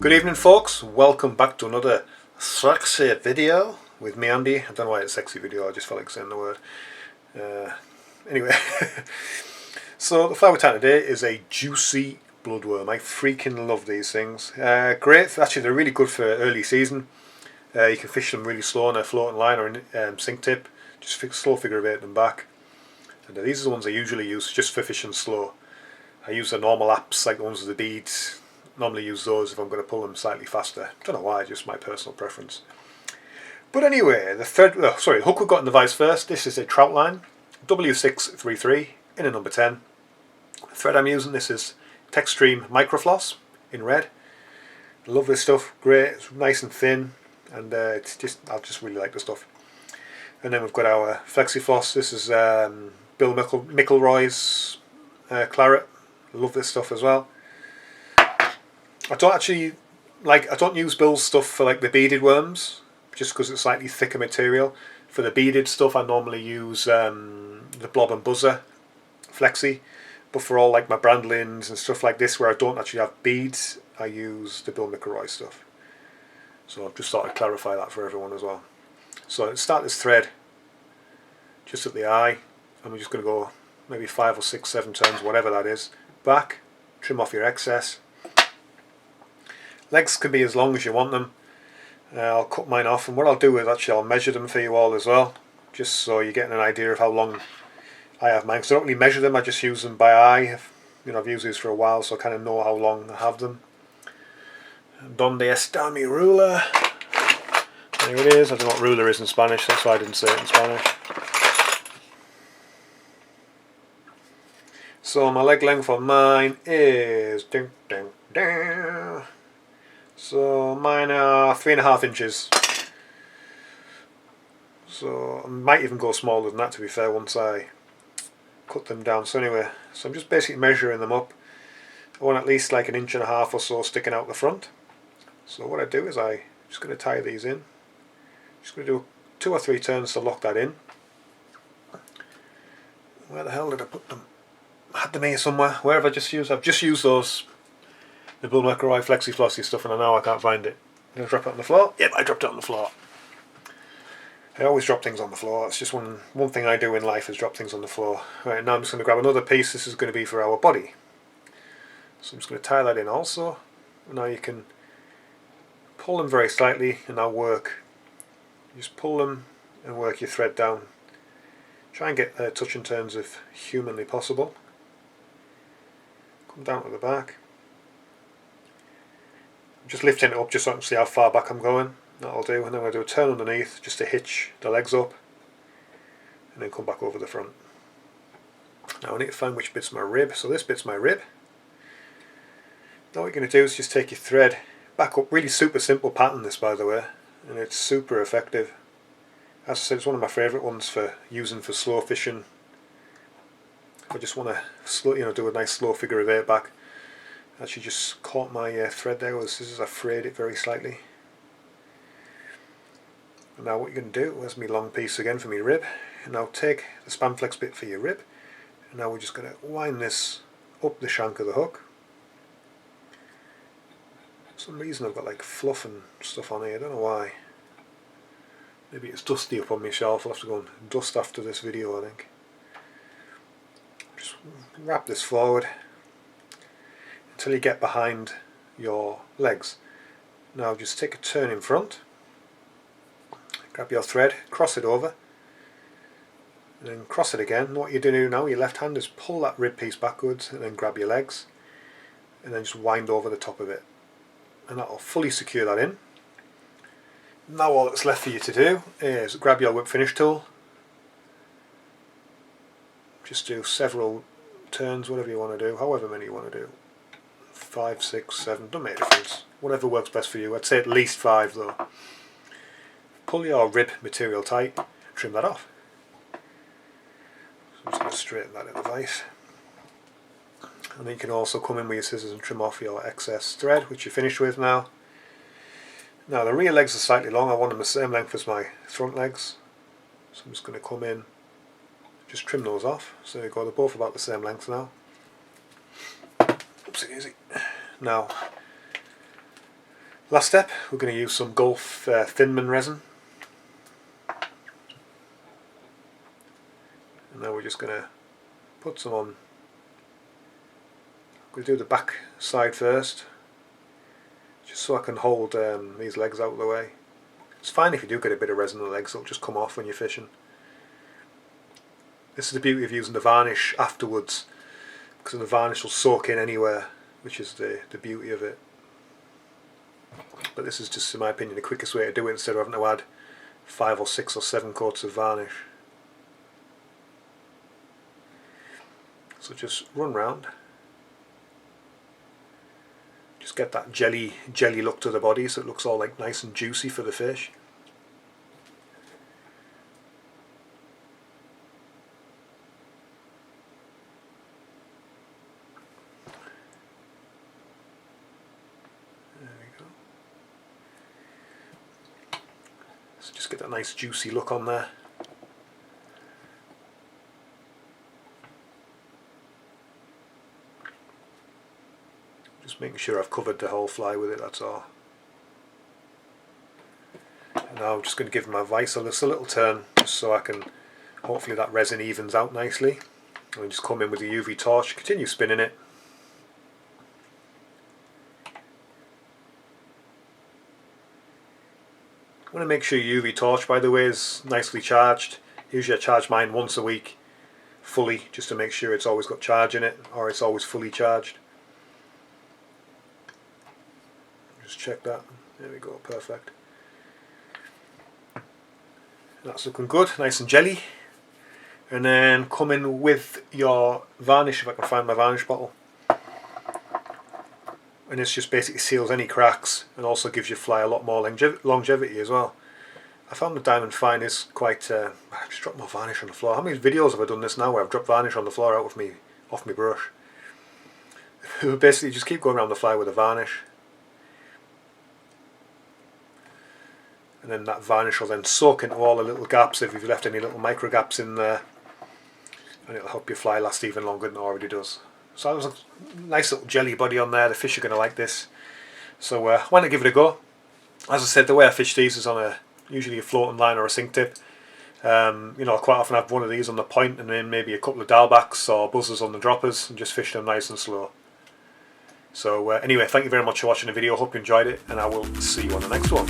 Good evening folks, welcome back to another sexy video with me Andy. I don't know why it's a sexy video, I just felt like saying the word. Anyway, so the flower type today is a juicy bloodworm. I freaking love these things. Great, actually they're really good for early season. You can fish them really slow on a floating line or in sink tip. Just slow figure of 8 them back. And these are the ones I usually use just for fishing slow. I use the normal apps like the ones with the beads. Normally use those if I'm going to pull them slightly faster. Don't know why, just my personal preference. But anyway, the hook we've got in the vise first. This is a trout line, W633 in a number 10. The thread I'm using, this is Textreme Microfloss in red. Love this stuff, great, it's nice and thin, and I just really like the stuff. And then we've got our Flexifloss. This is Bill McElroy's Claret. Love this stuff as well. I don't use Bill's stuff for like the beaded worms, just because it's slightly thicker material. For the beaded stuff, I normally use the Blob and Buzzer Flexi, but for all like my Brandlins and stuff like this, where I don't actually have beads, I use the Bill McElroy stuff. So I've just thought I'd clarify that for everyone as well. So let's start this thread just at the eye, and we're just going to go maybe 5 or 6, 7 turns, whatever that is. Back, trim off your excess. Legs can be as long as you want them. I'll cut mine off, and what I'll do is actually I'll measure them for you all as well, just so you're getting an idea of how long I have mine. Because I don't really measure them, I just use them by eye. I've used these for a while, so I kind of know how long I have them. Donde está mi ruler? There it is. I don't know what ruler is in Spanish, that's why I didn't say it in Spanish. So my leg length on mine is so mine are 3.5 inches. So I might even go smaller than that, to be fair, once I cut them down. So anyway, so I'm just basically measuring them up. I want at least like 1.5 inches or so sticking out the front. So what I do is I'm just going to tie these in. Just going to do 2 or 3 turns to lock that in. Where the hell did I put them? I had them here somewhere. Where have I just used? I've just used those, the Bill McElroy Flexi Flossy stuff, and I know I can't find it. Did I drop it on the floor? Yep, I dropped it on the floor. I always drop things on the floor. It's just one thing I do in life is drop things on the floor. Right, now I'm just going to grab another piece. This is going to be for our body. So I'm just going to tie that in also. Now you can pull them very slightly, and I'll work. Just pull them and work your thread down. Try and get touch and turns if humanly possible. Come down to the back. I'm just lifting it up just so I can see how far back I'm going. That'll do. And then I'm going to do a turn underneath just to hitch the legs up, and then come back over the front. Now I need to find which bit's my rib. So this bit's my rib. Now what you're going to do is just take your thread back up. Really super simple pattern this, by the way, and it's super effective. As I said, it's one of my favourite ones for using for slow fishing. If I just want to do a nice slow figure of 8 back. Actually just caught my thread there with the scissors. I frayed it very slightly. And now what you're going to do, there's my long piece again for my rib. And now take the Spanflex bit for your rib. And now we're just going to wind this up the shank of the hook. For some reason I've got like fluff and stuff on here, I don't know why. Maybe it's dusty up on my shelf. I'll have to go and dust after this video, I think. Just wrap this forward until you get behind your legs. Now just take a turn in front, grab your thread, cross it over, and then cross it again. And what you're doing now with your left hand is pull that rib piece backwards and then grab your legs, and then just wind over the top of it. And that will fully secure that in. Now all that's left for you to do is grab your whip finish tool. Just do several turns, whatever you want to do, however many you want to do. 5, 6, 7, doesn't make a difference. Whatever works best for you. I'd say at least 5 though. Pull your rib material tight, trim that off. So I'm just going to straighten that in the vise. And then you can also come in with your scissors and trim off your excess thread, which you're finished with now. Now the rear legs are slightly long. I want them the same length as my front legs. So I'm just going to come in, just trim those off. So there you go, they're both about the same length now. Oopsie daisy. Now Last step, we're going to use some Gulf Thinman resin. And now we're just going to put some on. We'll do the back side first, just so I can hold these legs out of the way. It's fine if you do get a bit of resin on the legs, it'll just come off when you're fishing. This is the beauty of using the varnish afterwards, because the varnish will soak in anywhere, which is the beauty of it. But this is just, in my opinion, the quickest way to do it instead of having to add 5 or 6 or 7 coats of varnish. So just run round. Just get that jelly look to the body, so it looks all like nice and juicy for the fish. There we go. So just get that nice juicy look on there. Just making sure I've covered the whole fly with it, that's all. And now I'm just going to give my visor just a little turn, just so I can, hopefully that resin evens out nicely. And just come in with the UV torch, continue spinning it. I want to make sure your UV torch, by the way, is nicely charged. Usually I charge mine once a week, fully, just to make sure it's always got charge in it, or it's always fully charged. Just check that. There we go, perfect. That's looking good, nice and jelly. And then come in with your varnish, if I can find my varnish bottle. And this just basically seals any cracks and also gives your fly a lot more longevity as well. I found the Diamond Fine is quite... I just dropped my varnish on the floor. How many videos have I done this now where I've dropped varnish on the floor off my brush? Basically just keep going around the fly with a varnish. And then that varnish will then soak into all the little gaps if you've left any little micro gaps in there, and it'll help your fly last even longer than it already does. So that was a nice little jelly body on there. The fish are going to like this. So why not give it a go? As I said, the way I fish these is on usually a floating line or a sink tip. You know, I quite often have one of these on the point and then maybe a couple of dialbacks or buzzers on the droppers and just fish them nice and slow. So anyway, thank you very much for watching the video. Hope you enjoyed it, and I will see you on the next one.